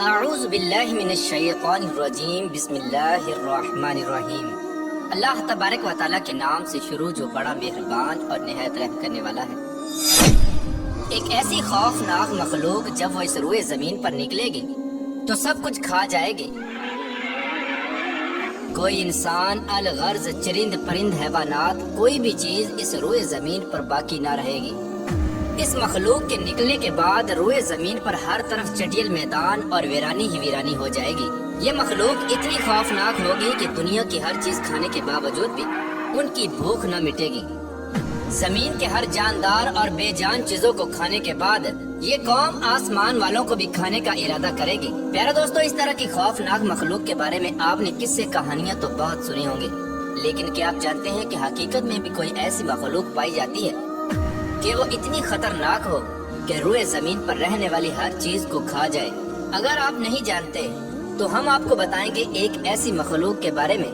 اعوذ باللہ من الشیطان الرجیم بسم اللہ الرحمن الرحیم۔ اللہ تبارک و تعالیٰ کے نام سے شروع جو بڑا مہربان اور نہایت رحم کرنے والا ہے۔ ایک ایسی خوفناک مخلوق جب وہ اس روئے زمین پر نکلے گی تو سب کچھ کھا جائے گی۔ کوئی انسان، الغرض چرند پرند حیوانات، کوئی بھی چیز اس روئے زمین پر باقی نہ رہے گی۔ اس مخلوق کے نکلنے کے بعد روئے زمین پر ہر طرف چٹیل میدان اور ویرانی ہی ویرانی ہو جائے گی۔ یہ مخلوق اتنی خوفناک ہوگی کہ دنیا کی ہر چیز کھانے کے باوجود بھی ان کی بھوک نہ مٹے گی۔ زمین کے ہر جاندار اور بے جان چیزوں کو کھانے کے بعد یہ قوم آسمان والوں کو بھی کھانے کا ارادہ کرے گی۔ پیارے دوستو، اس طرح کی خوفناک مخلوق کے بارے میں آپ نے قصے کہانیاں تو بہت سنی ہوں گی، لیکن کیا آپ جانتے ہیں کہ حقیقت میں بھی کوئی ایسی مخلوق پائی جاتی ہے کہ وہ اتنی خطرناک ہو کہ روئے زمین پر رہنے والی ہر چیز کو کھا جائے؟ اگر آپ نہیں جانتے تو ہم آپ کو بتائیں گے ایک ایسی مخلوق کے بارے میں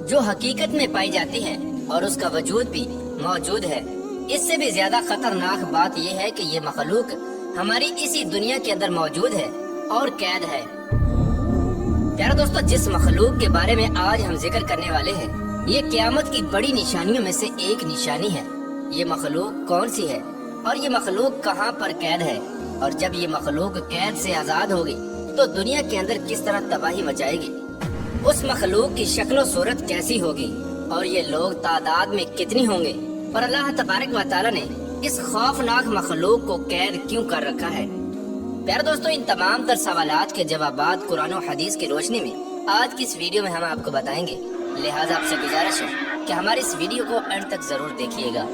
جو حقیقت میں پائی جاتی ہے اور اس کا وجود بھی موجود ہے۔ اس سے بھی زیادہ خطرناک بات یہ ہے کہ یہ مخلوق ہماری اسی دنیا کے اندر موجود ہے اور قید ہے۔ پیارے دوستو، جس مخلوق کے بارے میں آج ہم ذکر کرنے والے ہیں، یہ قیامت کی بڑی نشانیوں میں سے ایک نشانی ہے۔ یہ مخلوق کون سی ہے اور یہ مخلوق کہاں پر قید ہے؟ اور جب یہ مخلوق قید سے آزاد ہوگی تو دنیا کے اندر کس طرح تباہی مچائے گی؟ اس مخلوق کی شکل و صورت کیسی ہوگی اور یہ لوگ تعداد میں کتنی ہوں گے؟ اور اللہ تبارک و تعالیٰ نے اس خوفناک مخلوق کو قید کیوں کر رکھا ہے؟ پیارے دوستو، ان تمام تر سوالات کے جوابات قرآن و حدیث کی روشنی میں آج کی اس ویڈیو میں ہم آپ کو بتائیں گے، لہٰذا آپ سے گزارش ہے کہ ہماری اس ویڈیو کو اینڈ تک ضرور دیکھیے گا۔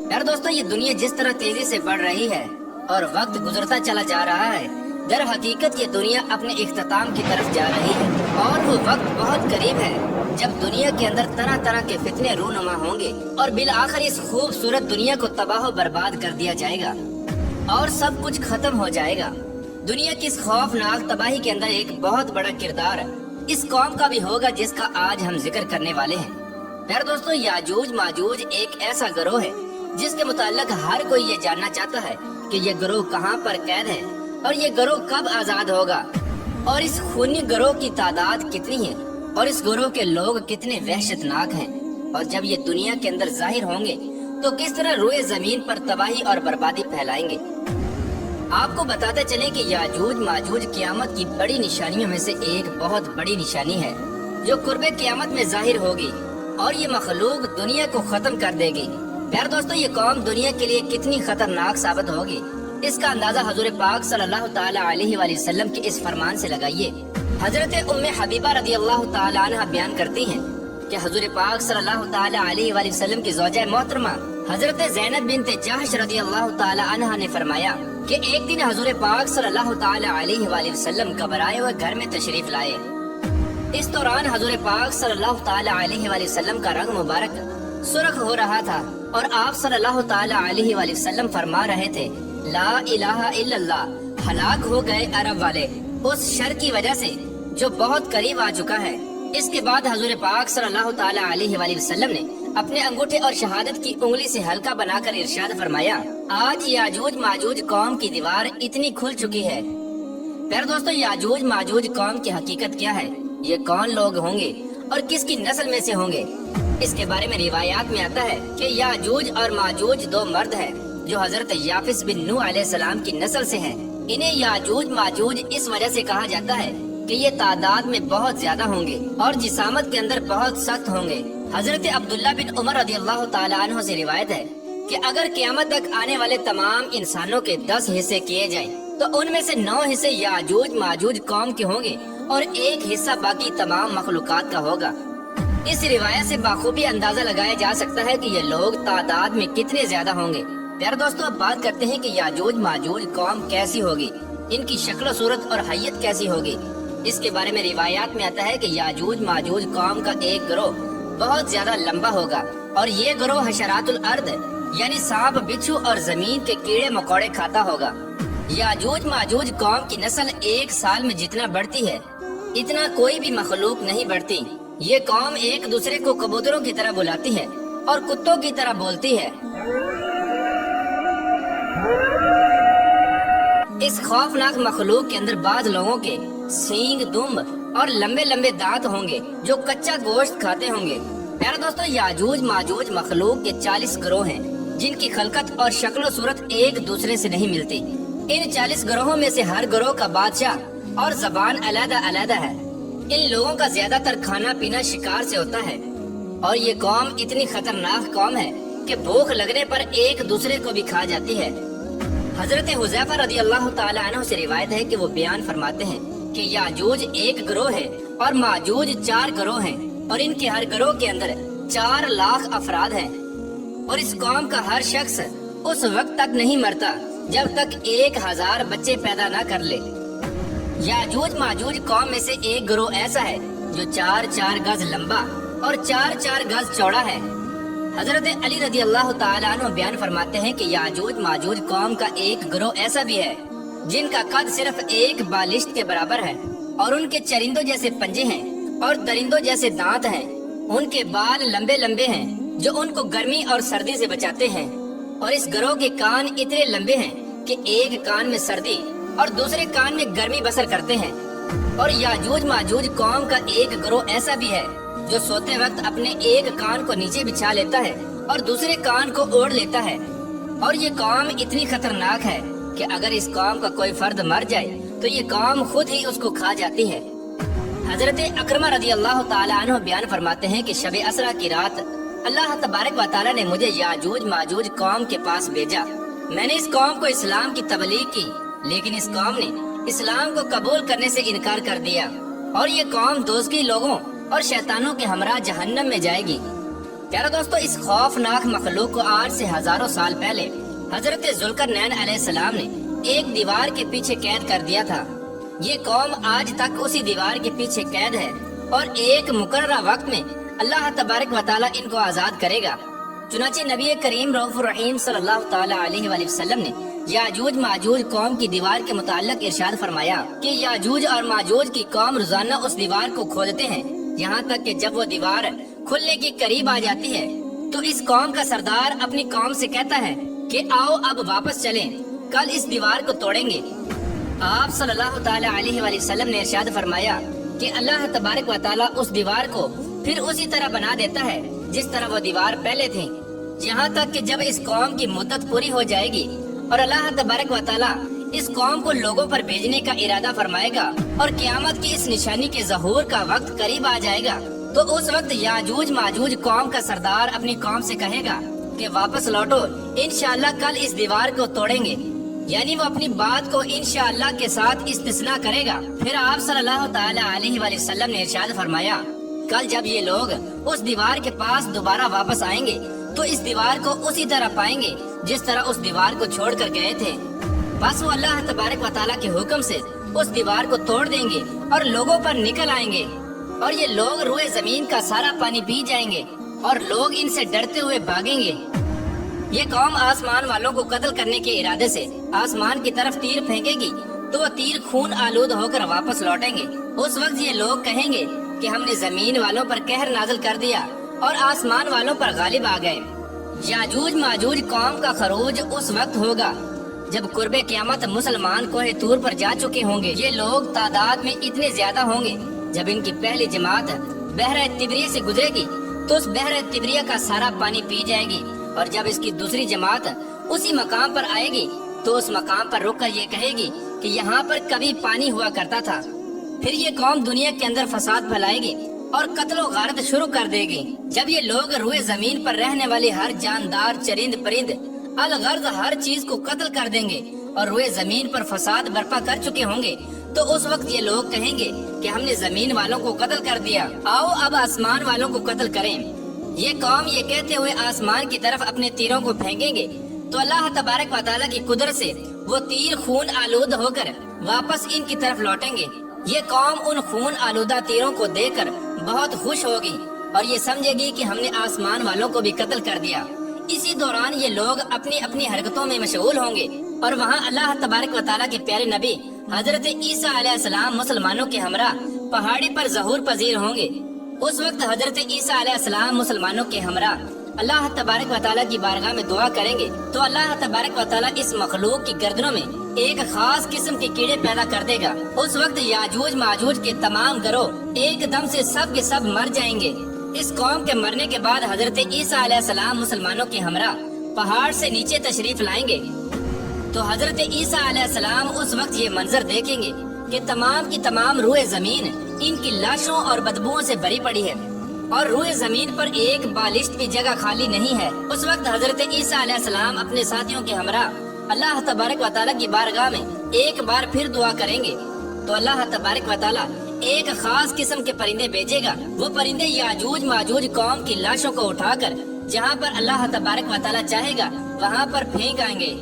پیارے دوستو، یہ دنیا جس طرح تیزی سے بڑھ رہی ہے اور وقت گزرتا چلا جا رہا ہے، در حقیقت یہ دنیا اپنے اختتام کی طرف جا رہی ہے اور وہ وقت بہت قریب ہے جب دنیا کے اندر طرح طرح کے فتنے رونما ہوں گے اور بالآخر اس خوبصورت دنیا کو تباہ و برباد کر دیا جائے گا اور سب کچھ ختم ہو جائے گا۔ دنیا کی اس خوفناک تباہی کے اندر ایک بہت بڑا کردار اس قوم کا بھی ہوگا جس کا آج ہم ذکر کرنے والے ہیں۔ پیارے دوستو، یاجوج ماجوج ایک ایسا گروہ ہے جس کے متعلق ہر کوئی یہ جاننا چاہتا ہے کہ یہ گروہ کہاں پر قید ہے اور یہ گروہ کب آزاد ہوگا، اور اس خونی گروہ کی تعداد کتنی ہے اور اس گروہ کے لوگ کتنے وحشتناک ہیں، اور جب یہ دنیا کے اندر ظاہر ہوں گے تو کس طرح روئے زمین پر تباہی اور بربادی پھیلائیں گے۔ آپ کو بتاتے چلیں کہ یاجوج ماجوج قیامت کی بڑی نشانیوں میں سے ایک بہت بڑی نشانی ہے جو قرب قیامت میں ظاہر ہوگی، اور یہ مخلوق دنیا کو ختم کر دے گی۔ پیارے دوستو، یہ قوم دنیا کے لیے کتنی خطرناک ثابت ہوگی، اس کا اندازہ حضور پاک صلی اللہ تعالی علیہ وآلہ وسلم کے اس فرمان سے لگائیے۔ حضرت ام حبیبہ رضی اللہ تعالی عنہ بیان کرتی ہیں کہ حضور پاک صلی اللہ تعالی علیہ وآلہ وسلم کی زوجہ محترمہ حضرت زینب بنت جحش رضی اللہ تعالی عنہ نے فرمایا کہ ایک دن حضور پاک صلی اللہ تعالی علیہ وآلہ وسلم گھبرائے ہوئے گھر میں تشریف لائے۔ اس دوران حضور پاک صلی اللہ تعالی علیہ وآلہ وسلم کا رنگ مبارک سرخ ہو رہا تھا اور آپ صلی اللہ تعالی علیہ وآلہ وسلم فرما رہے تھے، لا الہ الا اللہ، ہلاک ہو گئے عرب والے اس شر کی وجہ سے جو بہت قریب آ چکا ہے۔ اس کے بعد حضور پاک صلی اللہ تعالی علیہ وآلہ وسلم نے اپنے انگوٹھے اور شہادت کی انگلی سے ہلکا بنا کر ارشاد فرمایا، آج یاجوج ماجوج قوم کی دیوار اتنی کھل چکی ہے۔ پیارے دوستو، یاجوج ماجوج قوم کی حقیقت کیا ہے؟ یہ کون لوگ ہوں گے اور کس کی نسل میں سے ہوں گے؟ اس کے بارے میں روایات میں آتا ہے کہ یاجوج اور ماجوج دو مرد ہیں جو حضرت یافس بن نوح علیہ السلام کی نسل سے ہیں۔ انہیں یاجوج ماجوج اس وجہ سے کہا جاتا ہے کہ یہ تعداد میں بہت زیادہ ہوں گے اور جسامت کے اندر بہت سخت ہوں گے۔ حضرت عبداللہ بن عمر رضی اللہ تعالی عنہ سے روایت ہے کہ اگر قیامت تک آنے والے تمام انسانوں کے 10 حصے کیے جائیں تو ان میں سے 9 حصے یاجوج ماجوج قوم کے ہوں گے اور ایک حصہ باقی تمام مخلوقات کا ہوگا۔ اس روایت سے بخوبی اندازہ لگایا جا سکتا ہے کہ یہ لوگ تعداد میں کتنے زیادہ ہوں گے۔ پیارے دوستو، اب بات کرتے ہیں کہ یاجوج ماجوج قوم کیسی ہوگی، ان کی شکل و صورت اور حیت کیسی ہوگی۔ اس کے بارے میں روایات میں آتا ہے کہ یاجوج ماجوج قوم کا ایک گروہ بہت زیادہ لمبا ہوگا اور یہ گروہ حشرات الارض یعنی سانپ، بچھو اور زمین کے کیڑے مکوڑے کھاتا ہوگا۔ یاجوج ماجوج قوم کی نسل ایک سال میں جتنا بڑھتی ہے اتنا کوئی بھی مخلوق نہیں بڑھتی۔ یہ قوم ایک دوسرے کو کبوتروں کی طرح بلاتی ہے اور کتوں کی طرح بولتی ہے۔ اس خوفناک مخلوق کے اندر بعض لوگوں کے سینگ دم اور لمبے لمبے دانت ہوں گے جو کچا گوشت کھاتے ہوں گے۔ پیارے دوستو، یاجوج ماجوج مخلوق کے 40 گروہ ہیں جن کی خلقت اور شکل و صورت ایک دوسرے سے نہیں ملتی۔ ان 40 گروہوں میں سے ہر گروہ کا بادشاہ اور زبان علیحدہ علیحدہ ہے۔ ان لوگوں کا زیادہ تر کھانا پینا شکار سے ہوتا ہے، اور یہ قوم اتنی خطرناک قوم ہے کہ بھوک لگنے پر ایک دوسرے کو بھی کھا جاتی ہے۔ حضرت حذیفہ رضی اللہ تعالی عنہ سے روایت ہے کہ وہ بیان فرماتے ہیں کہ یاجوج ایک گروہ ہے اور ماجوج 4 گروہ ہیں، اور ان کے ہر گروہ کے اندر 4 لاکھ افراد ہیں، اور اس قوم کا ہر شخص اس وقت تک نہیں مرتا جب تک 1000 بچے پیدا نہ کر لے۔ یاجوج ماجوج قوم میں سے ایک گروہ ایسا ہے جو 4 گز لمبا اور 4 گز چوڑا ہے۔ حضرت علی رضی اللہ تعالیٰ عنہ بیان فرماتے ہیں کہ یاجوج ماجوج قوم کا ایک گروہ ایسا بھی ہے جن کا قد صرف ایک بالشت کے برابر ہے، اور ان کے چرندوں جیسے پنجے ہیں اور درندوں جیسے دانت ہیں۔ ان کے بال لمبے لمبے ہیں جو ان کو گرمی اور سردی سے بچاتے ہیں، اور اس گروہ کے کان اتنے لمبے ہیں کہ ایک کان میں سردی اور دوسرے کان میں گرمی بسر کرتے ہیں۔ اور یاجوج ماجوج قوم کا ایک گروہ ایسا بھی ہے جو سوتے وقت اپنے ایک کان کو نیچے بچھا لیتا ہے اور دوسرے کان کو اوڑھ لیتا ہے، اور یہ قوم اتنی خطرناک ہے کہ اگر اس قوم کا کوئی فرد مر جائے تو یہ قوم خود ہی اس کو کھا جاتی ہے۔ حضرت اکرمہ رضی اللہ تعالی عنہ بیان فرماتے ہیں کہ شب اسرا کی رات اللہ تبارک و تعالی نے مجھے یاجوج ماجوج قوم کے پاس بھیجا۔ میں نے اس قوم کو اسلام کی تبلیغ کی، لیکن اس قوم نے اسلام کو قبول کرنے سے انکار کر دیا، اور یہ قوم دوزخی لوگوں اور شیطانوں کے ہمراہ جہنم میں جائے گی۔ پیارا دوستو، اس خوفناک مخلوق کو آج سے ہزاروں سال پہلے حضرت ذوالقرنین علیہ السلام نے ایک دیوار کے پیچھے قید کر دیا تھا۔ یہ قوم آج تک اسی دیوار کے پیچھے قید ہے، اور ایک مقررہ وقت میں اللہ تبارک و تعالی ان کو آزاد کرے گا۔ چنانچہ نبی کریم رؤوف الرحیم صلی اللہ تعالی علیہ وآلہ وسلم نے یاجوج ماجوج قوم کی دیوار کے متعلق ارشاد فرمایا کہ یاجوج اور ماجوج کی قوم روزانہ اس دیوار کو کھودتے ہیں، یہاں تک کہ جب وہ دیوار کھلنے کی قریب آ جاتی ہے تو اس قوم کا سردار اپنی قوم سے کہتا ہے کہ آؤ اب واپس چلیں، کل اس دیوار کو توڑیں گے۔ آپ صلی اللہ تعالی علیہ وآلہ وسلم نے ارشاد فرمایا کہ اللہ تبارک و تعالی اس دیوار کو پھر اسی طرح بنا دیتا ہے جس طرح وہ دیوار پہلے تھی، یہاں تک کہ جب اس قوم کی مدت پوری ہو جائے گی اور اللہ تبارک و تعالی اس قوم کو لوگوں پر بھیجنے کا ارادہ فرمائے گا اور قیامت کی اس نشانی کے ظہور کا وقت قریب آ جائے گا، تو اس وقت یاجوج ماجوج قوم کا سردار اپنی قوم سے کہے گا کہ واپس لوٹو، انشاءاللہ کل اس دیوار کو توڑیں گے، یعنی وہ اپنی بات کو انشاءاللہ کے ساتھ استثناء کرے گا۔ پھر آپ صلی اللہ تعالی علیہ وآلہ وسلم نے ارشاد فرمایا کل جب یہ لوگ اس دیوار کے پاس دوبارہ واپس آئیں گے تو اس دیوار کو اسی طرح پائیں گے جس طرح اس دیوار کو چھوڑ کر گئے تھے، بس وہ اللہ تبارک و تعالیٰ کے حکم سے اس دیوار کو توڑ دیں گے اور لوگوں پر نکل آئیں گے، اور یہ لوگ روئے زمین کا سارا پانی پی جائیں گے اور لوگ ان سے ڈرتے ہوئے بھاگیں گے۔ یہ قوم آسمان والوں کو قتل کرنے کے ارادے سے آسمان کی طرف تیر پھینکے گی تو وہ تیر خون آلود ہو کر واپس لوٹیں گے۔ اس وقت یہ لوگ کہیں گے کہ ہم نے زمین والوں پر قہر نازل کر دیا اور آسمان والوں پر غالب آ گئے۔ یاجوج ماجوج قوم کا خروج اس وقت ہوگا جب قرب قیامت مسلمان کوہ طور پر جا چکے ہوں گے۔ یہ لوگ تعداد میں اتنے زیادہ ہوں گے، جب ان کی پہلی جماعت بحر تبریہ سے گزرے گی تو اس بحر تبریہ کا سارا پانی پی جائے گی، اور جب اس کی دوسری جماعت اسی مقام پر آئے گی تو اس مقام پر رک کر یہ کہے گی کہ یہاں پر کبھی پانی ہوا کرتا تھا۔ پھر یہ قوم دنیا کے اندر فساد پھیلائے گی اور قتل و غارت شروع کر دے گی۔ جب یہ لوگ روئے زمین پر رہنے والی ہر جاندار چرند پرند الغرض ہر چیز کو قتل کر دیں گے اور روئے زمین پر فساد برپا کر چکے ہوں گے، تو اس وقت یہ لوگ کہیں گے کہ ہم نے زمین والوں کو قتل کر دیا، آؤ اب آسمان والوں کو قتل کریں۔ یہ قوم یہ کہتے ہوئے آسمان کی طرف اپنے تیروں کو پھینکیں گے تو اللہ تبارک و تعالیٰ کی قدرت سے وہ تیر خون آلود ہو کر واپس ان کی طرف لوٹیں گے۔ یہ قوم ان خون آلودہ تیروں کو دیکھ کر بہت خوش ہوگی اور یہ سمجھے گی کہ ہم نے آسمان والوں کو بھی قتل کر دیا۔ اسی دوران یہ لوگ اپنی اپنی حرکتوں میں مشغول ہوں گے، اور وہاں اللہ تبارک و تعالیٰ کے پیارے نبی حضرت عیسیٰ علیہ السلام مسلمانوں کے ہمراہ پہاڑی پر ظہور پذیر ہوں گے۔ اس وقت حضرت عیسیٰ علیہ السلام مسلمانوں کے ہمراہ اللہ تبارک و تعالیٰ کی بارگاہ میں دعا کریں گے تو اللہ تبارک و تعالیٰ اس مخلوق کی گردنوں میں ایک خاص قسم کے کیڑے پیدا کر دے گا۔ اس وقت یاجوج ماجوج کے تمام گروہ ایک دم سے سب کے سب مر جائیں گے۔ اس قوم کے مرنے کے بعد حضرت عیسیٰ علیہ السلام مسلمانوں کے ہمراہ پہاڑ سے نیچے تشریف لائیں گے، تو حضرت عیسیٰ علیہ السلام اس وقت یہ منظر دیکھیں گے کہ تمام کی تمام روئے زمین ان کی لاشوں اور بدبوؤں سے بھری پڑی ہے، اور روئے زمین پر ایک بالشت بھی جگہ خالی نہیں ہے۔ اس وقت حضرت عیسیٰ علیہ السلام اپنے ساتھیوں کے ہمراہ اللہ تبارک و تعالیٰ کی بارگاہ میں ایک بار پھر دعا کریں گے، تو اللہ تبارک و تعالیٰ ایک خاص قسم کے پرندے بھیجے گا۔ وہ پرندے یاجوج ماجوج قوم کی لاشوں کو اٹھا کر جہاں پر اللہ تبارک و تعالیٰ چاہے گا وہاں پر پھینک آئیں گے۔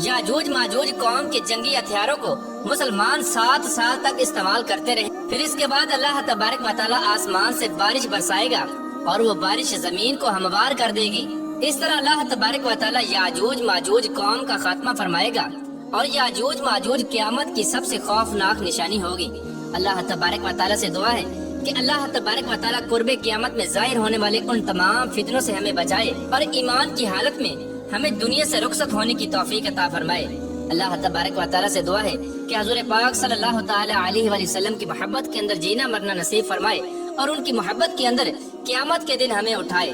یاجوج ماجوج قوم کے جنگی ہتھیاروں کو مسلمان 7 سال تک استعمال کرتے رہے، پھر اس کے بعد اللہ تبارک و تعالیٰ آسمان سے بارش برسائے گا اور وہ بارش زمین کو ہموار کر دے گی۔ اس طرح اللہ تبارک و تعالیٰ یاجوج ماجوج قوم کا خاتمہ فرمائے گا، اور یاجوج ماجوج قیامت کی سب سے خوفناک نشانی ہوگی۔ اللہ تبارک و تعالیٰ سے دعا ہے کہ اللہ تبارک و تعالیٰ قرب قیامت میں ظاہر ہونے والے ان تمام فتنوں سے ہمیں بچائے، اور ایمان کی حالت میں ہمیں دنیا سے رخصت ہونے کی توفیق عطا فرمائے۔ اللہ تبارک و تعالیٰ سے دعا ہے کہ حضور پاک صلی اللہ تعالی علیہ وآلہ وسلم کی محبت کے اندر جینا مرنا نصیب فرمائے، اور ان کی محبت کے اندر قیامت کے دن ہمیں اٹھائے۔